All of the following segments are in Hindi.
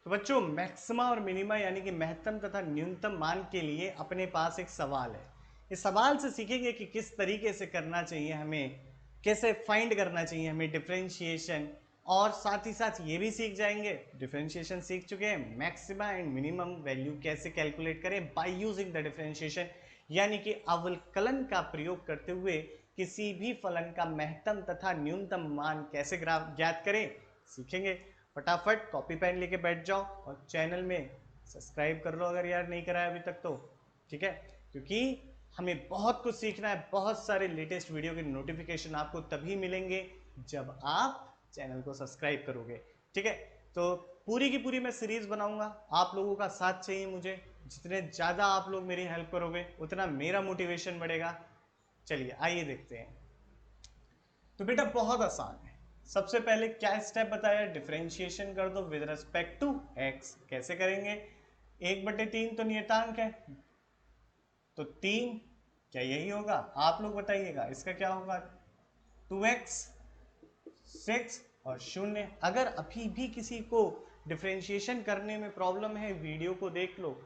तो बच्चों मैक्सिमा और मिनिमा यानी कि महत्तम तथा न्यूनतम मान के लिए अपने पास एक सवाल है। इस सवाल से सीखेंगे कि किस तरीके से करना चाहिए हमें, कैसे फाइंड करना चाहिए हमें डिफरेंशिएशन, और साथ ही साथ ये भी सीख जाएंगे, डिफरेंशिएशन सीख चुके हैं, मैक्सिमा एंड मिनिमम वैल्यू कैसे कैलकुलेट करें बाय यूजिंग द डिफरेंशिएशन, यानी कि अवकलन का प्रयोग करते हुए किसी भी फलन का महत्तम तथा न्यूनतम मान कैसे ज्ञात करें सीखेंगे। फटाफट कॉपी पेन लेके बैठ जाओ और चैनल में सब्सक्राइब कर लो अगर यार नहीं करा है अभी तक तो, ठीक है, क्योंकि हमें बहुत कुछ सीखना है। बहुत सारे लेटेस्ट वीडियो के नोटिफिकेशन आपको तभी मिलेंगे जब आप चैनल को सब्सक्राइब करोगे, ठीक है। तो पूरी की पूरी मैं सीरीज बनाऊंगा, आप लोगों का साथ चाहिए मुझे, जितने ज़्यादा आप लोग मेरी हेल्प करोगे उतना मेरा मोटिवेशन बढ़ेगा। चलिए आइए देखते हैं। तो बेटा बहुत आसान है, सबसे पहले क्या स्टेप बताया, डिफरेंशिएशन कर दो विद रिस्पेक्ट टू एक्स। कैसे करेंगे, 1/3 तो नियतांक है, तो 3 क्या यही होगा, आप लोग बताइएगा इसका क्या होगा, 2x 6 और 0। अगर अभी भी किसी को डिफरेंशिएशन करने में प्रॉब्लम है, वीडियो को देख लो,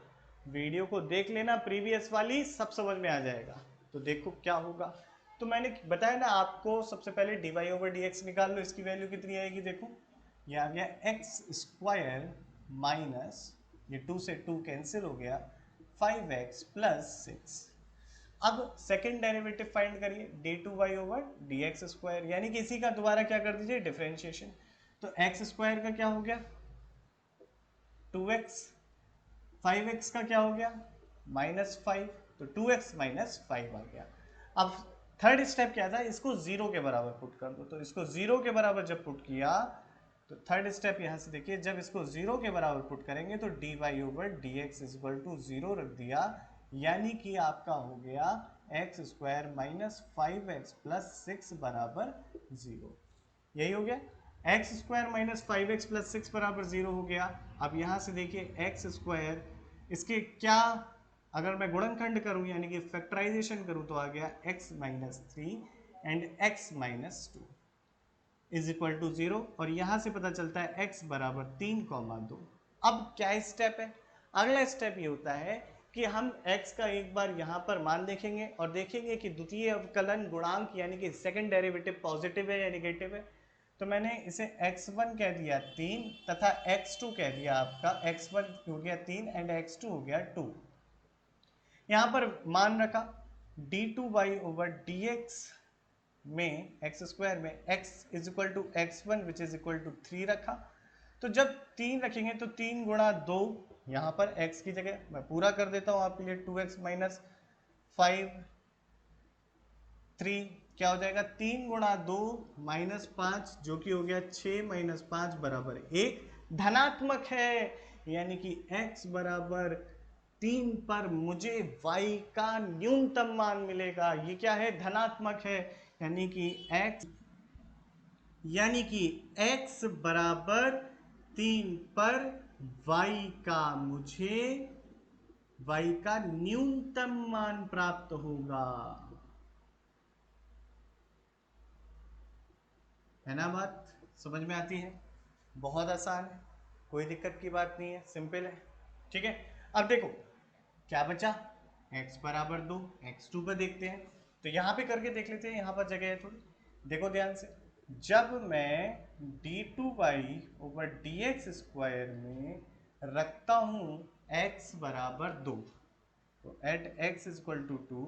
वीडियो को देख लेना प्रीवियस वाली, सब समझ में आ जाएगा। तो देखो क्या होगा, तो मैंने बताया ना आपको, सबसे पहले dy/dx निकाल लो, इसकी वैल्यू कितनी आएगी, देखो ये आ गया x² माइनस, ये 2 से 2 कैंसिल हो गया, 5x + 6। अब सेकंड डेरिवेटिव फाइंड करिए, d2y/dx², यानी कि इसी का दोबारा क्या कर दीजिए डिफरेंशिएशन। तो x² का क्या हो गया 2x, 5x का क्या हो गया -5, तो 2x - 5 आ गया। अब थर्ड स्टेप क्या था, इसको 0 के बराबर पुट कर दो। तो इसको 0 के बराबर जब पुट किया तो थर्ड स्टेप यहां से देखिए, जब इसको 0 के बराबर पुट करेंगे तो dy/dx = 0 रख दिया, यानी कि आपका हो गया x² - 5x + 6 बराबर 0। यही हो गया, x² - 5x + 6 बराबर 0 हो गया। अब यहां से देखिए x², इसके क्या, अगर मैं गुणनखंड करूं यानी कि फैक्टराइजेशन करूं तो आ गया x - 3 एंड x - 2 = 0, और यहां से पता चलता है x = 3,2। अब क्या स्टेप है, अगला स्टेप ये होता है कि हम x का एक बार यहां पर मान देखेंगे और देखेंगे कि द्वितीय अवकलन गुणांक यानी कि सेकंड डेरिवेटिव पॉजिटिव है या नेगेटिव है। तो मैंने इसे x1 कह दिया 3 तथा x2 कह दिया, आपका x1 हो गया 3 एंड x2 हो गया 2। यहां पर मान रखा d2y/dx में x² में x = x1 which is equal to 3 रखा। तो जब 3 रखेंगे तो 3 गुणा 2, यहां पर x की जगह मैं पूरा कर देता हूं आपके लिए, 2x - 5 3 क्या हो जाएगा, 3 गुणा 2 -5 जो कि हो गया 6 - 5 बराबर 1, धनात्मक है, यानी कि x बराबर 3 पर मुझे y का न्यूनतम मान मिलेगा। ये क्या है, धनात्मक है, यानी कि x बराबर 3 पर y का न्यूनतम मान प्राप्त होगा, है ना, बात समझ में आती है, बहुत आसान है, कोई दिक्कत की बात नहीं है, सिंपल है, ठीक है। अब देखो क्या बचा, x बराबर 2, x2 पर देखते हैं, तो यहां पे करके देख लेते हैं, यहां पर जगह है थोड़ी, देखो ध्यान से, जब मैं d2y/dx² में रखता हूं x बराबर 2, तो एट x = 2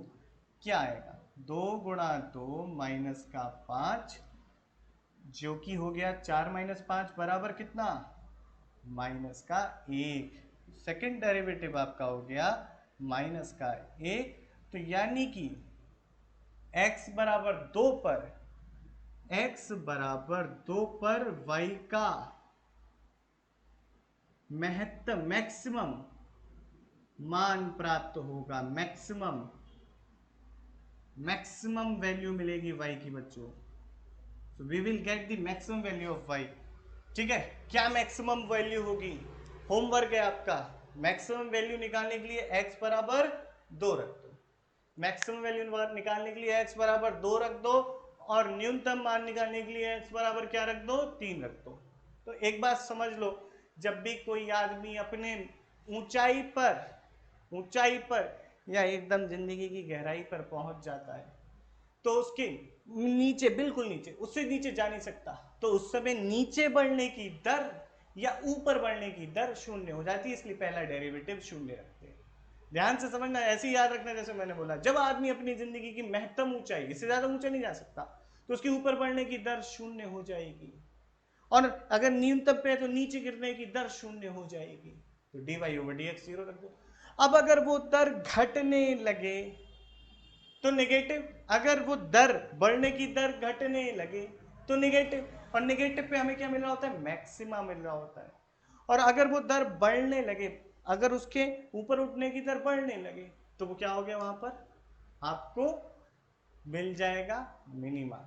क्या आएगा, 2 गुणा 2 माइनस का 5 जो कि हो गया 4 - 5 बराबर कितना, माइनस का 1। सेकेंड डेरिवेटिव आपका हो गया माइनस का 1, तो यानी कि x बराबर 2 पर y का महत्तम मैक्सिमम मान प्राप्त होगा, मैक्सिमम वैल्यू मिलेगी y की बच्चों, so we will get the maximum value of y, ठीक है। क्या मैक्सिमम वैल्यू होगी, होमवर्क है आपका, मैक्सिमम वैल्यू निकालने के लिए x बराबर 2 रख दो, मैक्सिमम वैल्यू निकालने के लिए x बराबर 2 रख दो, और न्यूनतम मान निकालने के लिए x बराबर क्या रख दो, 3 रख दो। तो एक बात समझ लो, जब भी कोई आदमी अपने ऊंचाई पर या एकदम जिंदगी की गहराई पर पहुंच जाता है तो उसके नीचे, बिल्कुल नीचे, उससे नीचे जा नहीं सकता, तो उस समय नीचे बढ़ने की दर या ऊपर बढ़ने की दर शून्य हो जाती है, इसलिए पहला डेरिवेटिव शून्य रखते हैं। ध्यान से समझना, ऐसे ही याद रखना जैसे मैंने बोला, जब आदमी अपनी जिंदगी की महत्तम ऊंचाई, इससे ज्यादा ऊंचा नहीं जा सकता, तो उसके ऊपर बढ़ने की दर शून्य हो जाएगी, और अगर न्यूनतम पे है तो नीचे गिरने की दर शून्य हो जाएगी, तो dy ओवर dx 0 रख दो। अब अगर वो दर घटने लगे तो नेगेटिव, अगर वो दर बढ़ने की दर घटने लगे तो नेगेटिव, और नेगेटिव पे हमें क्या मिल रहा होता है, मैक्सिमा मिल रहा होता है। और अगर वो दर बढ़ने लगे, अगर उसके ऊपर उठने की दर बढ़ने लगे, तो वो क्या हो गया, वहां पर आपको मिल जाएगा मिनिमा।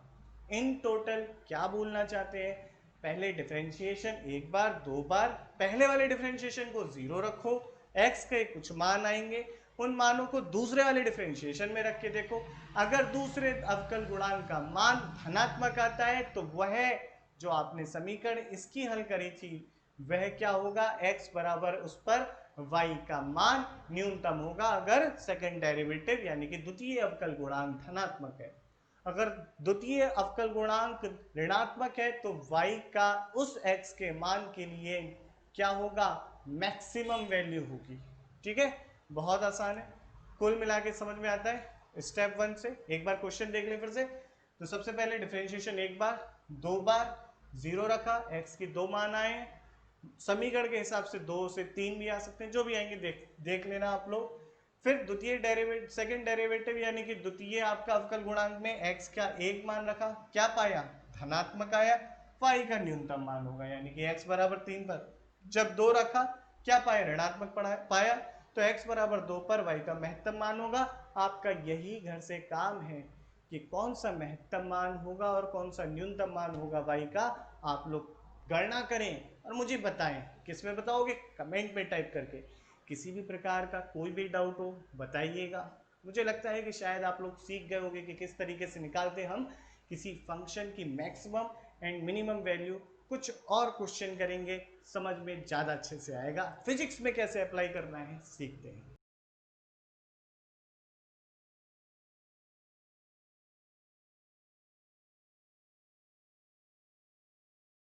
इन टोटल क्या बोलना चाहते हैं, पहले डिफरेंशिएशन एक बार, दो बार, पहले वाले डिफरेंशिएशन को जीरो रखो, एक्स के कुछ मान आएंगे, उन मानों को दूसरे वाले डिफरेंशिएशन में रख के देखो, अगर दूसरे अवकल गुणांक का मान धनात्मक आता है तो वह जो आपने समीकरण इसकी हल करी थी वह क्या होगा, x बराबर उस पर y का मान न्यूनतम होगा अगर सेकंड डेरिवेटिव यानी कि द्वितीय अवकल गुणांक धनात्मक है। अगर द्वितीय अवकल गुणांक ऋणात्मक है तो y का उस x के मान के लिए क्या होगा, मैक्सिमम वैल्यू होगी। ठीक है, बहुत आसान है, कुल मिला के समझ में आता है। स्टेप 1 से एक बार क्वेश्चन देख ले फिर से। तो सबसे पहले डिफरेंशिएशन एक बार, दो बार, जीरो रखा, x की दो मान आए, समीकरण के हिसाब से 2 से 3 भी आ सकते हैं, जो भी आएंगे देख लेना आप लोग। फिर द्वितीय डेरिवेटिव, सेकंड डेरिवेटिव यानी कि द्वितीय आपका अवकल गुणांक में x का एक मान रखा, क्या पाया, धनात्मक आया, y का न्यूनतम मान होगा यानी कि x बराबर 3 पर। जब 2 रखा, क्या पाया, ऋणात्मक पाया, तो x बराबर 2 पर y का महत्तम मान होगा। आपका यही घर से काम है कि कौन सा महत्तम मान होगा और कौन सा न्यूनतम मान होगा y का, आप लोग गणना करें और मुझे बताएं। किस में बताओगे, कमेंट में टाइप करके। किसी भी प्रकार का कोई भी डाउट हो बताइएगा। मुझे लगता है कि शायद आप लोग सीख गए होंगे कि किस तरीके से निकालते हम किसी फंक्शन की मैक्सिमम एंड मिनिमम वैल्यू। कुछ और क्वेश्चन करेंगे, समझ में ज़्यादा अच्छे से आएगा, फिजिक्स में कैसे अप्लाई करना है सीखते हैं।